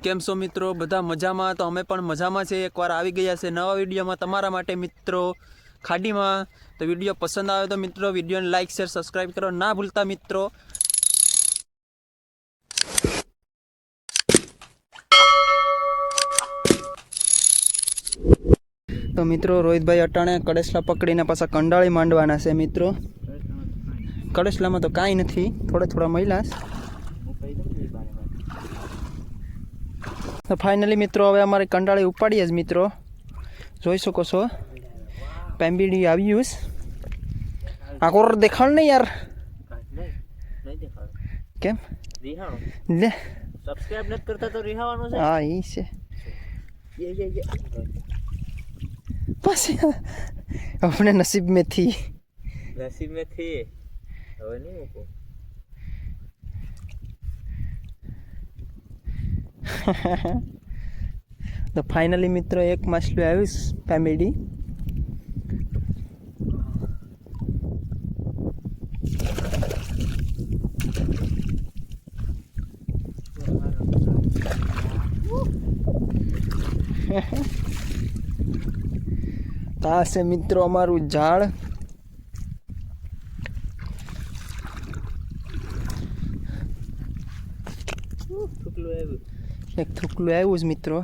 કેમ છો મિત્રો? બધા મજામાં? તો અમે પણ મજામાં છે. એકવાર આવી ગયા છે નવા વિડીયોમાં તમારા માટે મિત્રો ખાડીમાં. તો વિડીયો પસંદ આવે તો મિત્રો વિડીયોને લાઇક શેર સબસ્ક્રાઈબ કરો ના ભૂલતા મિત્રો. તો મિત્રો રોહિતભાઈ અટાણે કડેસલા પકડીને પાછા કંડાળી માંડવાના છે મિત્રો. કડેસલામાં તો કાંઈ નથી, થોડા મહિલા. તો ફાઇનલી મિત્રો હવે અમારે કંડાળી ઉપાડીએ જ મિત્રો. જોઈ શકો છો પેમ્બીડી આવ્યું છે. આ કોર દેખાડ નહીં યાર. કેમ લે સબસ્ક્રાઇબ નથી કરતા તો રિહાવાનું છે. હા ઈ છે. પછી अपने नसीब में थी હવે નહીં મૂકો. તો ફાઇનલી મિત્રો એક માછલું આવ્યું પેમ્બીડી. આ છે મિત્રો અમારું ઝાડ. એક થૂકલું આવ્યું જ મિત્રો.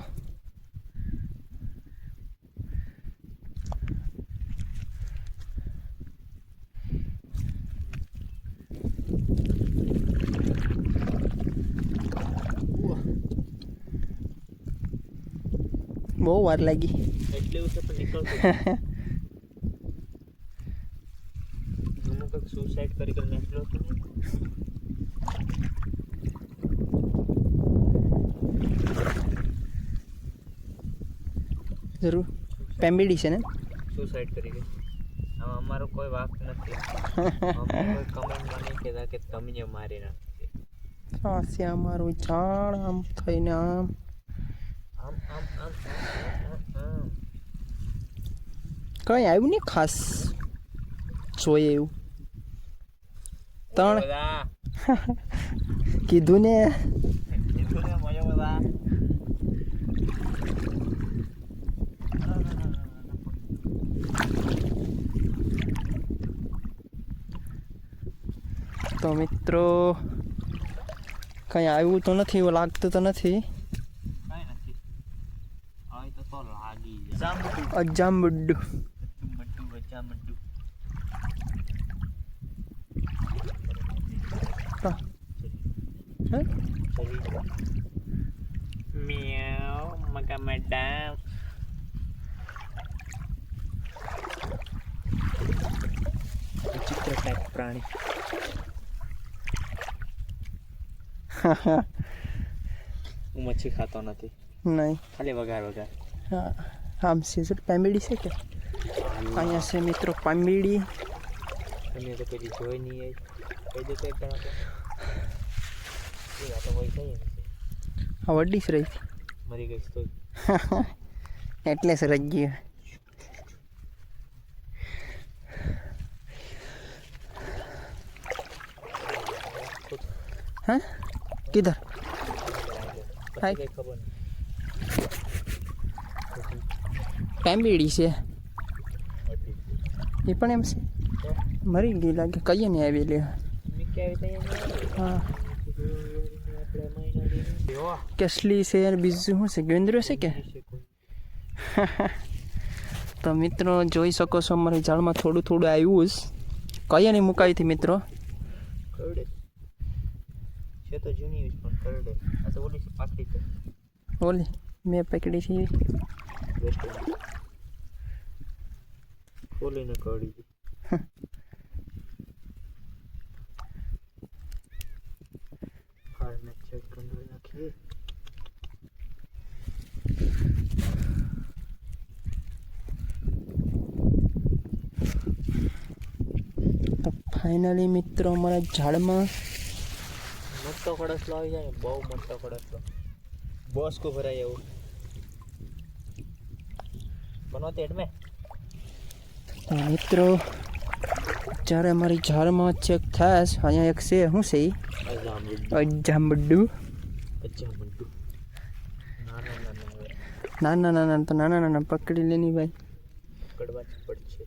બહુ વાર લાગી. એટલે ઉસે પણ નીકળતો અમુક સુસાઇડ કરી નાખ્યો હતો. જરૂર પેમ્બીડી છે ને. સુસાઇડ કરી ગઈ. આમાં અમારો કોઈ વાંક નથી. અમે કોઈ કમેન્ટમાં નહીં કહેતા કે તમને મારી નાખી. આ છે અમારું ઝાડ. આમ થઈને આમ કઈ આવ્યું નહીં ખાસ જોઈએ એવું. ત્રણ કીધું ને. તો મિત્રો કઈ આવ્યું તો નથી, એવું લાગતું તો નથી. અજામુડ્ડુ Meow, makan madam. વિચિત્ર ટાઈપ પ્રાણી. હું મચ્છી ખાતો નથી. નહીં ખાલી વઘાર. હા આમ છે પેમ્બીડી છે કે અહીંયા છે મિત્રો પેમ્બીડી. તમે તો કદી જોઈ નહીં આવી. કઈ દે કઈ પણ આ તો વહી કઈ આ વડી જ રહી મરી ગઈ તો એટલે જ રહી ગઈ. હા કિધર કઈ ખબર નહીં. પેમ્બીડી છે એ પણ એમ છે. મરી ગઈ લાગે. કહીએ ને આવી લે. હા કેસલી છે અને બીજું શું છે? ગેંદ્રો છે કે. તો મિત્રો જોઈ શકો છો અમારી ઝાડમાં થોડું આવ્યું જ. કહીએ નહીં મુકાવી હતી મિત્રો. કરડે છે તો જૂની પણ કરડે. આ તો ઓલી પાકડી છે. ઓલી મેં પકડી છે. ખોલીને કરડી હતી. ચેક કરી નાખીએ. તો ફાઇનલી મિત્રો અમારા ઝાડમાં મોટો ખડસલો આવી જાય. બહુ મોટો ખડસલો. બોસ કો ભરાય એવું બનવાતે એડમે. મિત્રો જ્યારે અમારી ઝાડમાં ચેક થાય છે. અહીંયા એક છે શું છે? અજામુડ્ડુ. નાના નાના હવે નાના નાના તો નાના પકડી લેની ભાઈ. પકડવા જ પડશે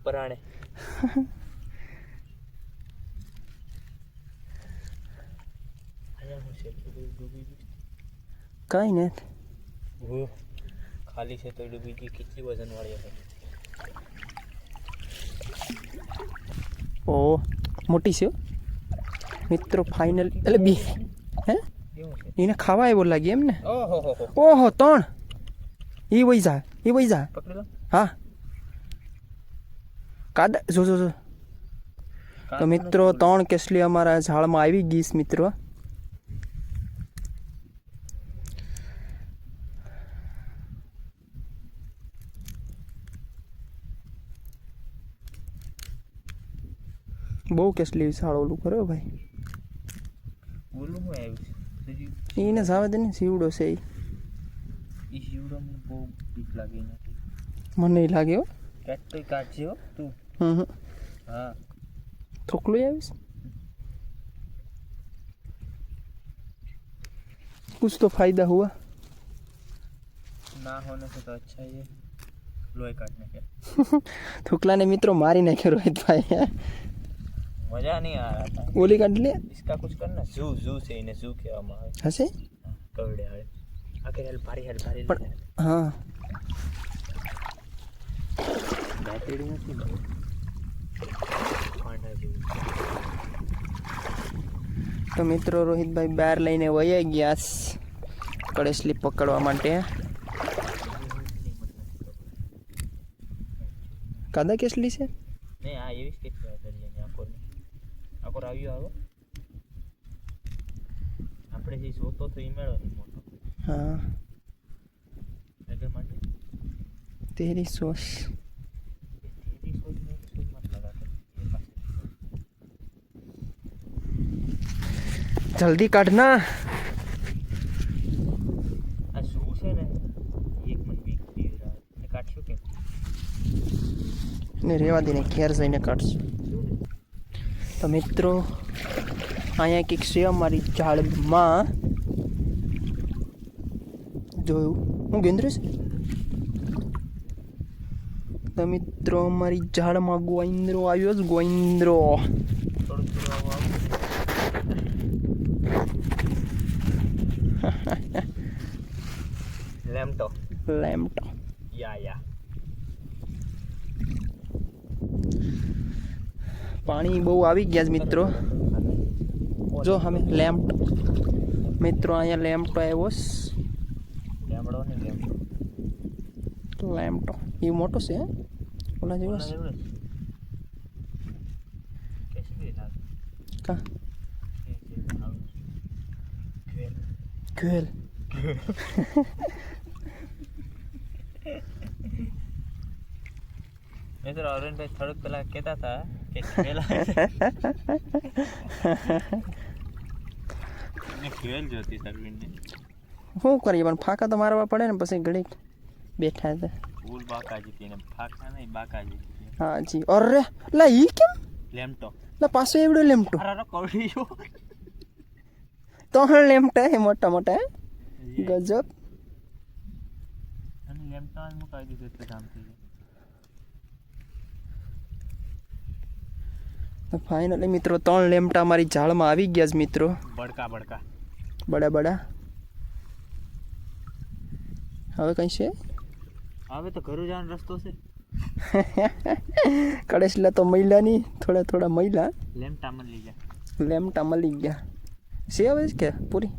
પરાણે. અહીંયા હું છે ડૂબી ગઈ. કાંઈ ને ખાલી છે તો ડૂબી ગઈ. કેટલી વજન વાળી હશે? ઓ મોટી છે હો. મિત્રો ફાઇનલ એટલે બી હે કેવું છે? એને ખાવા આવ્યો લાગે એમ ને. ઓહો હો હો. ઓહો 3 ઈ વઈ જા પકડી લો. હા કાદા જો તો મિત્રો 3 કેસલી અમારા ઝાડમાં આવી ગઈ છે મિત્રો. બહુ કેસલી ઝાડ ઓલું કરો ભાઈ. બોલું હું આવ્યું છે એને જાવે દે ને સીવડો છે ઈ. ઈ જીવડો મને બહુ બીક લાગી નથી. મને નહીં લાગે હો. કાઢતો કાઢજે હો તું. હા થોકલું આવીશ कुछ तो फायदा हुआ. ना होने से तो अच्छा ही है लोहे काटने के. थोकला ने मित्रों मारी नाख्यो रोहित भाई. मजा नहीं आ रहा था. गोली काट ले इसका कुछ करना. जू जू से इन्हें जू કહેવામાં આવે. हसे કવડે આવે. આખે હેલ ભારી પણ હા બેટરી નથી પાંડા જેવું. તો મિત્રો રોહિતભાઈ બહાર લઈને વયા ગયા કળેસલી પકડવા માટે. કાદા કેસલી છે નહીં આ એવી સ્કેચ કહેવાય દરિયાની આકોરની. આકોર આવ્યો આવે આપણે જે જોતો તો ઈ મેળો નહીં મોટો. હા આગળ માંડે તેરી સોસ તેરી સોચ મેં સોચ મત લगा कर ये पास જલ્દી કાઢના. આ શું છે ને એક મન વીક પી રહ્યા ને કાઢ્યો કે ને રેવા દઈને ઘેર જઈને કાઢશું. તો મિત્રો અહીંયા કંઈક છે અમારી ઝાડમાં જોયું હું ગેંદ્રેશ. તો મિત્રો અમારી ઝાડમાં ગોઈંદ્રો આવ્યો જ ગોઈંદ્રો. થોડું થોડું આવું લેમ્ટો લેમ્પટો યા પાણી બહુ આવી ગયા છે મિત્રો. જો અમે લેમ્પ મિત્રો અહીંયા લેમ્પટો આવ્યો લેમડો ને લેમ્ટો લેમ્પટો એ મોટો છે હે? ઓલા જેવો છે કેસી લાગે કા ઘેર ઘેલ मित्र अरुण भाई थोड़ा पहला कहता था कि खेला ने खेल जोती सरवीन ने શું કરીએ પણ ફાંકા તો મારવા પડે ને પછી ઘડીક બેઠા હતા. फूल बाका जीती ने फाका नहीं बाका जीती હા જી અરે લા ઈ કેમ लेमटो લા પાછો એવડો લેમ્પટો अरे कौड़ी हो 3 લેમ્પટા હે મોટા મોટા હે ગજબ. અને લેમટો આજ મુકાઈ દીધું એટલે કામ થઈ ગયું. તો ફાઇનલી મિત્રો 3 લેમ્પટા અમારી ઝાડમાં આવી ગયા છે મિત્રો. બડકા બડકા બડા બડા. હવે કઈ છે હવે તો ઘરે જવાનો રસ્તો છે. કડેસલા તો મહિલા ની થોડા થોડા મહિલા લેમટા મળી ગયા. લેમ્પટા મળી ગયા છે હવે કે પૂરી